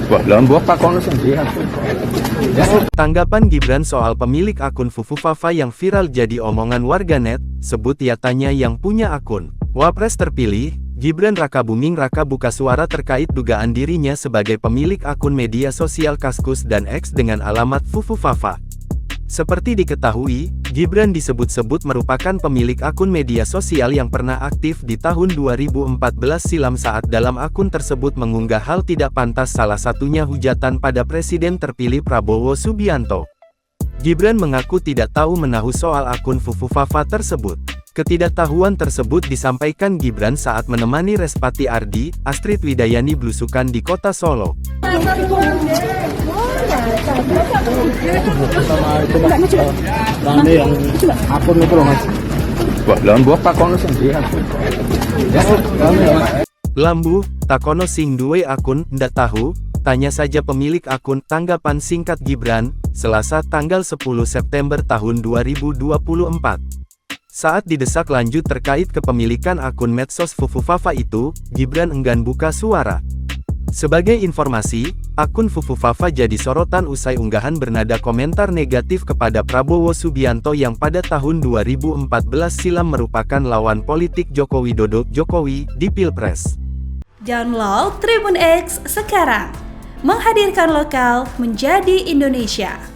Wah, dalam buah pakon sendiri. Tanggapan Gibran soal pemilik akun Fufufafa yang viral jadi omongan warganet, sebut ia tanya yang punya akun. Wapres terpilih, Gibran Rakabuming Raka buka suara terkait dugaan dirinya sebagai pemilik akun media sosial Kaskus dan X dengan alamat Fufufafa. Seperti diketahui, Gibran disebut-sebut merupakan pemilik akun media sosial yang pernah aktif di tahun 2014 silam saat dalam akun tersebut mengunggah hal tidak pantas, salah satunya hujatan pada Presiden terpilih Prabowo Subianto. Gibran mengaku tidak tahu menahu soal akun Fufufafa tersebut. Ketidaktahuan tersebut disampaikan Gibran saat menemani Respati Ardi, Astrid Widayani belusukan di kota Solo. Yang akun itu loh mas. Wah, dalam buah pakon sendiri. Lambu, takono sing duwe akun, ndak tahu, tanya saja pemilik akun. Tanggapan singkat Gibran, Selasa tanggal 10 September tahun 2024. Saat didesak lanjut terkait kepemilikan akun medsos Fufufafa itu, Gibran enggan buka suara. Sebagai informasi, akun Fufufafa jadi sorotan usai unggahan bernada komentar negatif kepada Prabowo Subianto yang pada tahun 2014 silam merupakan lawan politik Joko Widodo Jokowi di Pilpres. Download Tribun X sekarang, menghadirkan lokal menjadi Indonesia.